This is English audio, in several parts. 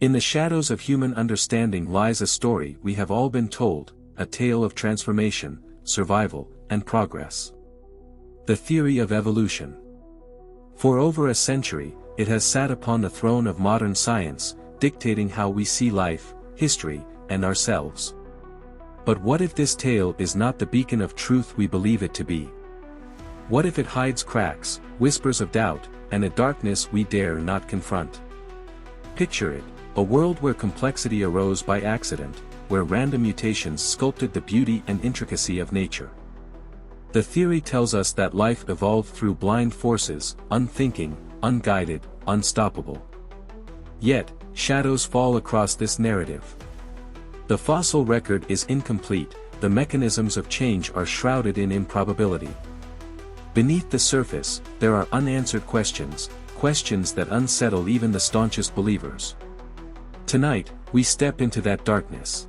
In the shadows of human understanding lies a story we have all been told, a tale of transformation, survival, and progress. The theory of evolution. For over a century, it has sat upon the throne of modern science, dictating how we see life, history, and ourselves. But what if this tale is not the beacon of truth we believe it to be? What if it hides cracks, whispers of doubt, and a darkness we dare not confront? Picture it, a world where complexity arose by accident, where random mutations sculpted the beauty and intricacy of nature. The theory tells us that life evolved through blind forces, unthinking, unguided, unstoppable. Yet, shadows fall across this narrative. The fossil record is incomplete, the mechanisms of change are shrouded in improbability. Beneath the surface, there are unanswered questions, questions that unsettle even the staunchest believers. Tonight, we step into that darkness.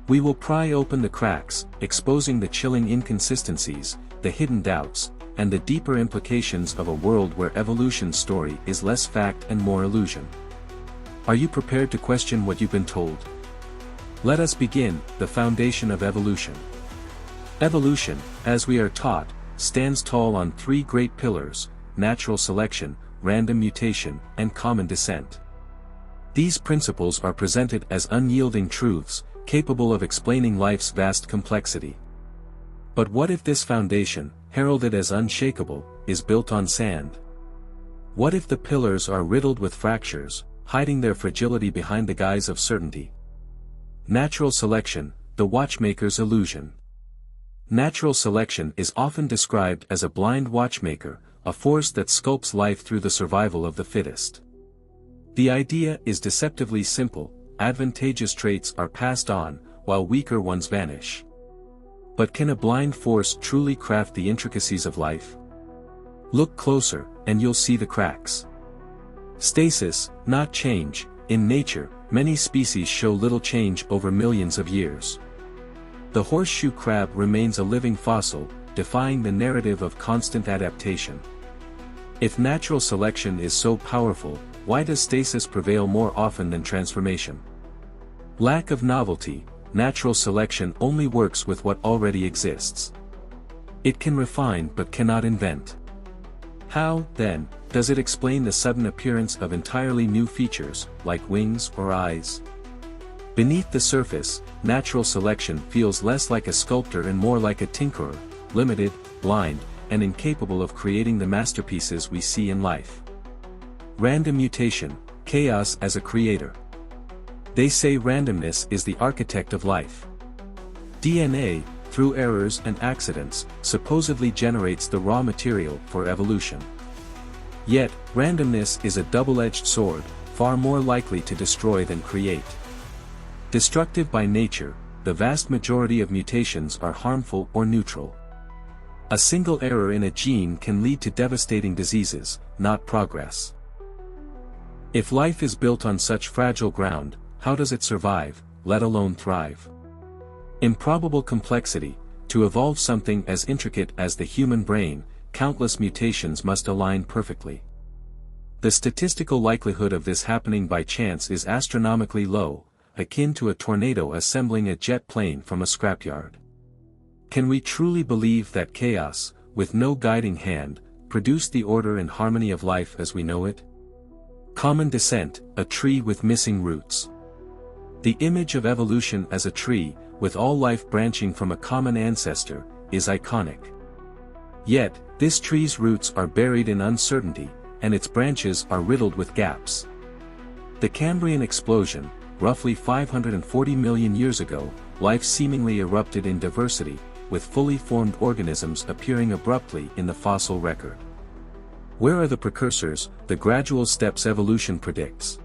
We will pry open the cracks, exposing the chilling inconsistencies, the hidden doubts, and the deeper implications of a world where evolution's story is less fact and more illusion. Are you prepared to question what you've been told? Let us begin, the foundation of evolution. Evolution, as we are taught, stands tall on three great pillars: natural selection, random mutation, and common descent. These principles are presented as unyielding truths, capable of explaining life's vast complexity. But what if this foundation, heralded as unshakable, is built on sand? What if the pillars are riddled with fractures, hiding their fragility behind the guise of certainty? Natural selection, the watchmaker's illusion. Natural selection is often described as a blind watchmaker, a force that sculpts life through the survival of the fittest. The idea is deceptively simple: advantageous traits are passed on, while weaker ones vanish. But can a blind force truly craft the intricacies of life? Look closer, and you'll see the cracks. Stasis, not change. In nature, many species show little change over millions of years. The horseshoe crab remains a living fossil, defying the narrative of constant adaptation. If natural selection is so powerful, why does stasis prevail more often than transformation? Lack of novelty. Natural selection only works with what already exists. It can refine but cannot invent. How, then, does it explain the sudden appearance of entirely new features, like wings or eyes? Beneath the surface, natural selection feels less like a sculptor and more like a tinkerer, limited, blind, and incapable of creating the masterpieces we see in life. Random mutation, chaos as a creator. They say randomness is the architect of life. DNA, through errors and accidents, supposedly generates the raw material for evolution. Yet, randomness is a double-edged sword, far more likely to destroy than create. Destructive by nature, the vast majority of mutations are harmful or neutral. A single error in a gene can lead to devastating diseases, not progress. If life is built on such fragile ground, how does it survive, let alone thrive? Improbable complexity. To evolve something as intricate as the human brain, countless mutations must align perfectly. The statistical likelihood of this happening by chance is astronomically low, akin to a tornado assembling a jet plane from a scrapyard. Can we truly believe that chaos, with no guiding hand, produced the order and harmony of life as we know it? Common descent, a tree with missing roots. The image of evolution as a tree, with all life branching from a common ancestor, is iconic. Yet, this tree's roots are buried in uncertainty, and its branches are riddled with gaps. The Cambrian explosion, roughly 540 million years ago, life seemingly erupted in diversity, with fully formed organisms appearing abruptly in the fossil record. Where are the precursors, the gradual steps evolution predicts?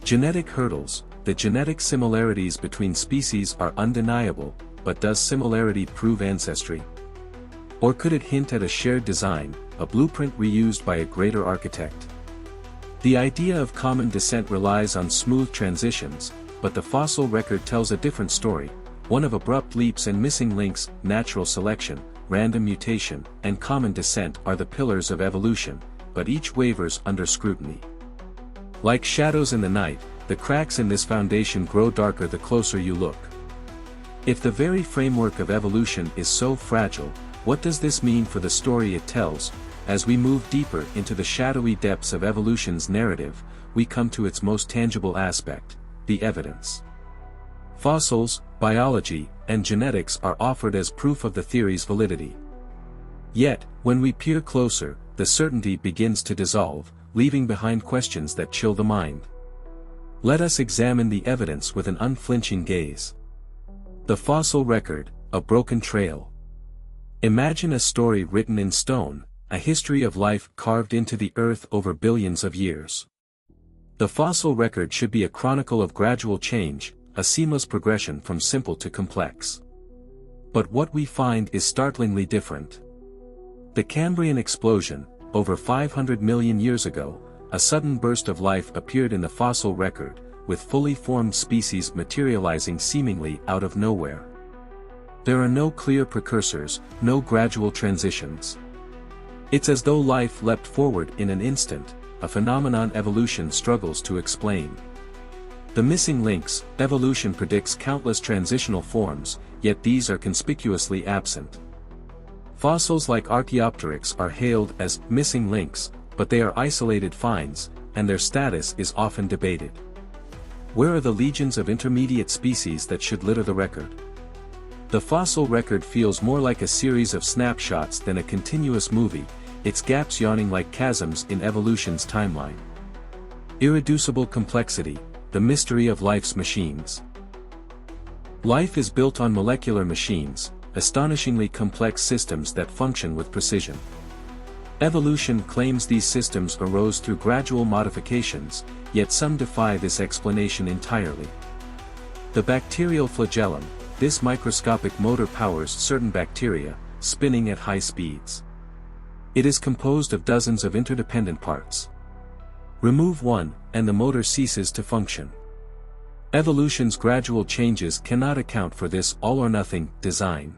Genetic hurdles. The genetic similarities between species are undeniable, but does similarity prove ancestry? Or could it hint at a shared design, a blueprint reused by a greater architect? The idea of common descent relies on smooth transitions, but the fossil record tells a different story, one of abrupt leaps and missing links. Natural selection, random mutation, and common descent are the pillars of evolution, but each wavers under scrutiny. Like shadows in the night, the cracks in this foundation grow darker the closer you look. If the very framework of evolution is so fragile, what does this mean for the story it tells? As we move deeper into the shadowy depths of evolution's narrative, we come to its most tangible aspect, the evidence. Fossils, biology, and genetics are offered as proof of the theory's validity. Yet, when we peer closer, the certainty begins to dissolve, leaving behind questions that chill the mind. Let us examine the evidence with an unflinching gaze. The fossil record, a broken trail. Imagine a story written in stone, a history of life carved into the earth over billions of years. The fossil record should be a chronicle of gradual change, a seamless progression from simple to complex. But what we find is startlingly different. The Cambrian explosion, over 500 million years ago, a sudden burst of life appeared in the fossil record, with fully formed species materializing seemingly out of nowhere. There are no clear precursors, no gradual transitions. It's as though life leapt forward in an instant, a phenomenon evolution struggles to explain. The missing links, evolution predicts countless transitional forms, yet these are conspicuously absent. Fossils like Archaeopteryx are hailed as missing links, but they are isolated finds, and their status is often debated. Where are the legions of intermediate species that should litter the record? The fossil record feels more like a series of snapshots than a continuous movie, its gaps yawning like chasms in evolution's timeline. Irreducible complexity, the mystery of life's machines. Life is built on molecular machines, astonishingly complex systems that function with precision. Evolution claims these systems arose through gradual modifications, yet some defy this explanation entirely. The bacterial flagellum, this microscopic motor powers certain bacteria, spinning at high speeds. It is composed of dozens of interdependent parts. Remove one, and the motor ceases to function. Evolution's gradual changes cannot account for this all-or-nothing design.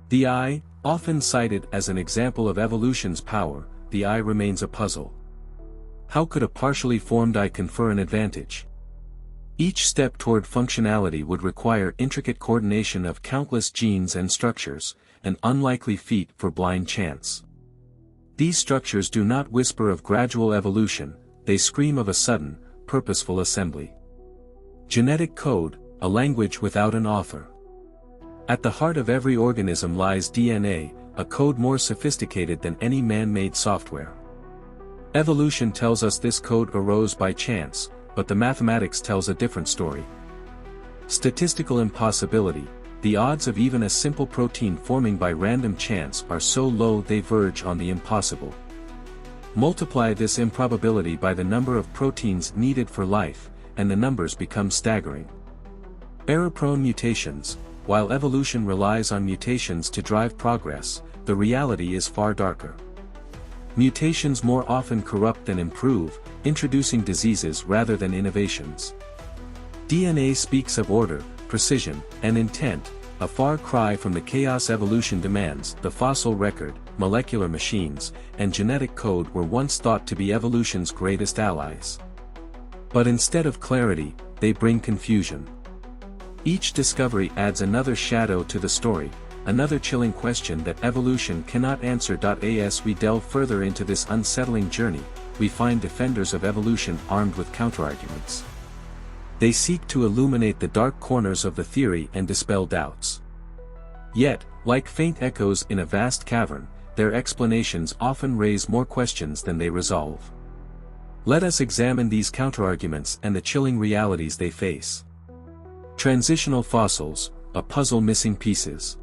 The eye, often cited as an example of evolution's power, the eye remains a puzzle. How could a partially formed eye confer an advantage? Each step toward functionality would require intricate coordination of countless genes and structures, an unlikely feat for blind chance. These structures do not whisper of gradual evolution, they scream of a sudden, purposeful assembly. Genetic code, a language without an author. At the heart of every organism lies DNA, a code more sophisticated than any man-made software. Evolution tells us this code arose by chance, but the mathematics tells a different story. Statistical impossibility, the odds of even a simple protein forming by random chance are so low they verge on the impossible. Multiply this improbability by the number of proteins needed for life, and the numbers become staggering. Error-prone mutations. While evolution relies on mutations to drive progress, the reality is far darker. Mutations more often corrupt than improve, introducing diseases rather than innovations. DNA speaks of order, precision, and intent, a far cry from the chaos evolution demands. The fossil record, molecular machines, and genetic code were once thought to be evolution's greatest allies. But instead of clarity, they bring confusion. Each discovery adds another shadow to the story, another chilling question that evolution cannot answer. As we delve further into this unsettling journey, we find defenders of evolution armed with counterarguments. They seek to illuminate the dark corners of the theory and dispel doubts. Yet, like faint echoes in a vast cavern, their explanations often raise more questions than they resolve. Let us examine these counterarguments and the chilling realities they face. Transitional fossils, a puzzle missing pieces.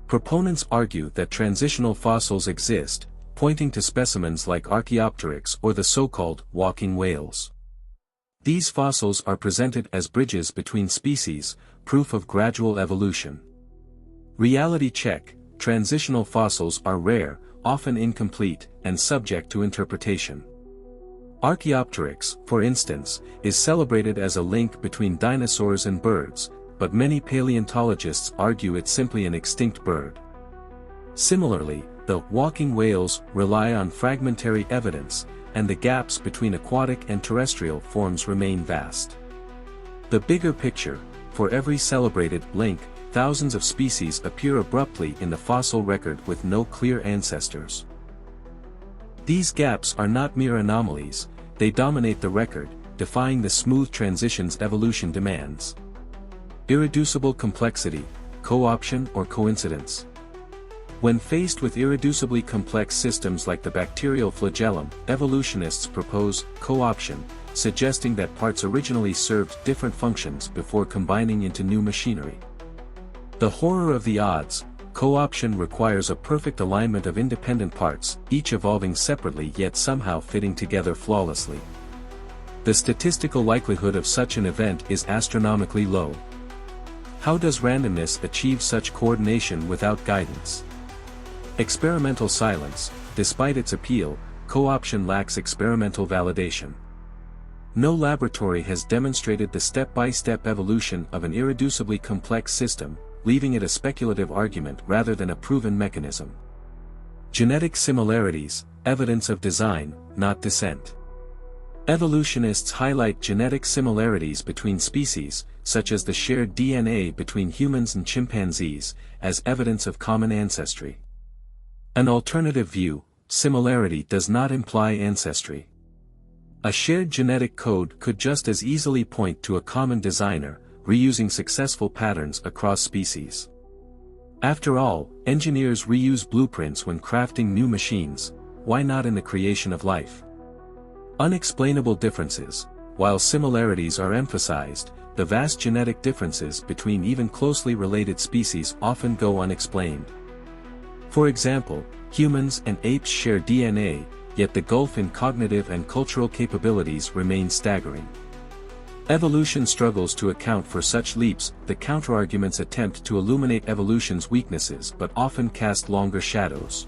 Proponents argue that transitional fossils exist, pointing to specimens like Archaeopteryx or the so-called walking whales. These fossils are presented as bridges between species, proof of gradual evolution. Reality check: transitional fossils are rare, often incomplete, and subject to interpretation. Archaeopteryx, for instance, is celebrated as a link between dinosaurs and birds, but many paleontologists argue it's simply an extinct bird. Similarly, the walking whales rely on fragmentary evidence, and the gaps between aquatic and terrestrial forms remain vast. The bigger picture: for every celebrated link, thousands of species appear abruptly in the fossil record with no clear ancestors. These gaps are not mere anomalies, they dominate the record, defying the smooth transitions evolution demands. Irreducible complexity, co-option or coincidence. When faced with irreducibly complex systems like the bacterial flagellum, evolutionists propose co-option, suggesting that parts originally served different functions before combining into new machinery. The horror of the odds: co-option requires a perfect alignment of independent parts, each evolving separately yet somehow fitting together flawlessly. The statistical likelihood of such an event is astronomically low. How does randomness achieve such coordination without guidance? Experimental silence: despite its appeal, co-option lacks experimental validation. No laboratory has demonstrated the step-by-step evolution of an irreducibly complex system, leaving it a speculative argument rather than a proven mechanism. Genetic similarities: evidence of design, not descent. Evolutionists highlight genetic similarities between species, such as the shared DNA between humans and chimpanzees, as evidence of common ancestry. An alternative view: similarity does not imply ancestry. A shared genetic code could just as easily point to a common designer, reusing successful patterns across species. After all, engineers reuse blueprints when crafting new machines, why not in the creation of life? Unexplainable differences: while similarities are emphasized, the vast genetic differences between even closely related species often go unexplained. For example, humans and apes share DNA, yet the gulf in cognitive and cultural capabilities remains staggering. Evolution struggles to account for such leaps. The counterarguments attempt to illuminate evolution's weaknesses but often cast longer shadows.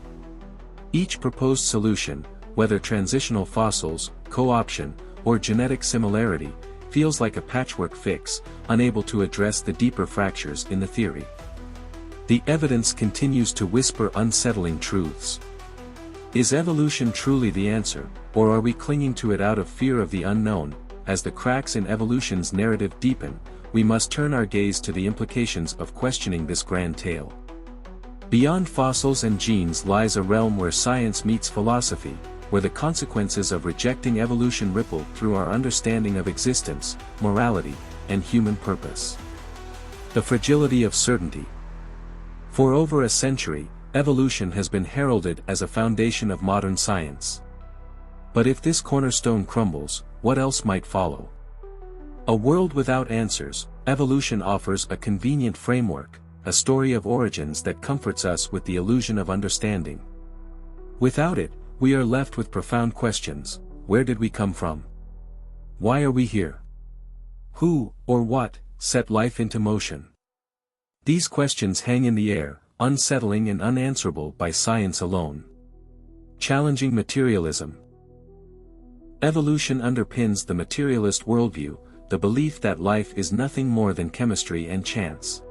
Each proposed solution, whether transitional fossils, co-option, or genetic similarity, feels like a patchwork fix, unable to address the deeper fractures in the theory. The evidence continues to whisper unsettling truths. Is evolution truly the answer, or are we clinging to it out of fear of the unknown? As the cracks in evolution's narrative deepen, we must turn our gaze to the implications of questioning this grand tale. Beyond fossils and genes lies a realm where science meets philosophy, where the consequences of rejecting evolution ripple through our understanding of existence, morality, and human purpose. The fragility of certainty. For over a century, evolution has been heralded as a foundation of modern science. But if this cornerstone crumbles, what else might follow? A world without answers, evolution offers a convenient framework, a story of origins that comforts us with the illusion of understanding. Without it, we are left with profound questions: where did we come from? Why are we here? Who, or what, set life into motion? These questions hang in the air, unsettling and unanswerable by science alone. Challenging materialism. Evolution underpins the materialist worldview, the belief that life is nothing more than chemistry and chance.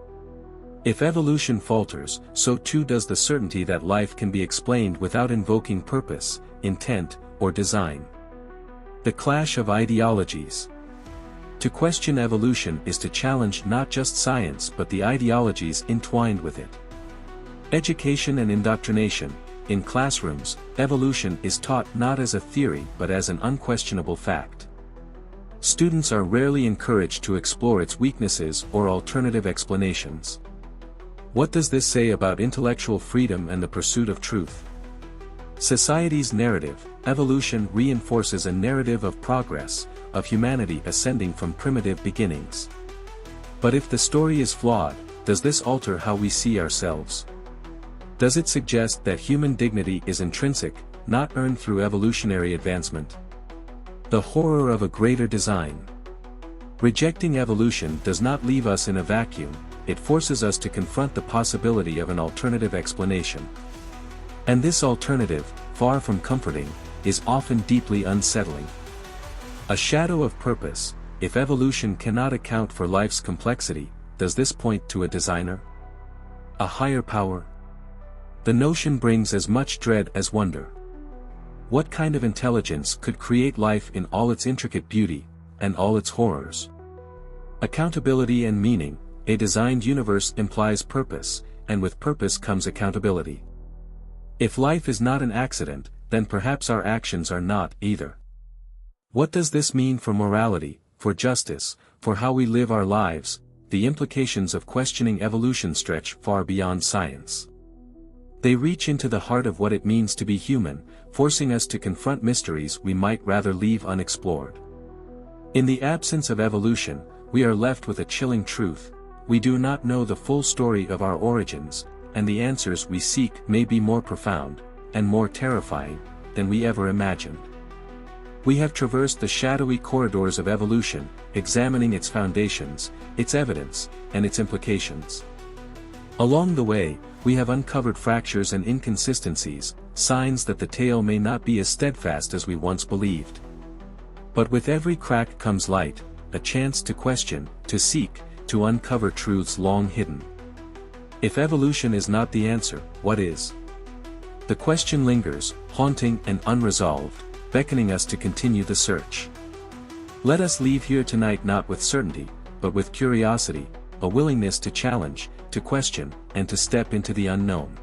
If evolution falters, so too does the certainty that life can be explained without invoking purpose, intent, or design. The clash of ideologies. To question evolution is to challenge not just science but the ideologies entwined with it. Education and indoctrination. In classrooms, evolution is taught not as a theory but as an unquestionable fact. Students are rarely encouraged to explore its weaknesses or alternative explanations. What does this say about intellectual freedom and the pursuit of truth? Society's narrative. Evolution reinforces a narrative of progress, of humanity ascending from primitive beginnings. But if the story is flawed, does this alter how we see ourselves? Does it suggest that human dignity is intrinsic, not earned through evolutionary advancement? The horror of a greater design. Rejecting evolution does not leave us in a vacuum, it forces us to confront the possibility of an alternative explanation. And this alternative, far from comforting, is often deeply unsettling. A shadow of purpose. If evolution cannot account for life's complexity, does this point to a designer? A higher power? The notion brings as much dread as wonder. What kind of intelligence could create life in all its intricate beauty, and all its horrors? Accountability and meaning. A designed universe implies purpose, and with purpose comes accountability. If life is not an accident, then perhaps our actions are not either. What does this mean for morality, for justice, for how we live our lives? The implications of questioning evolution stretch far beyond science. They reach into the heart of what it means to be human, forcing us to confront mysteries we might rather leave unexplored. In the absence of evolution, we are left with a chilling truth: we do not know the full story of our origins, and the answers we seek may be more profound, and more terrifying, than we ever imagined. We have traversed the shadowy corridors of evolution, examining its foundations, its evidence, and its implications. Along the way, we have uncovered fractures and inconsistencies, signs that the tale may not be as steadfast as we once believed. But with every crack comes light, a chance to question, to seek, to uncover truths long hidden. If evolution is not the answer, what is? The question lingers, haunting and unresolved, beckoning us to continue the search. Let us leave here tonight not with certainty, but with curiosity, a willingness to challenge, to question, and to step into the unknown.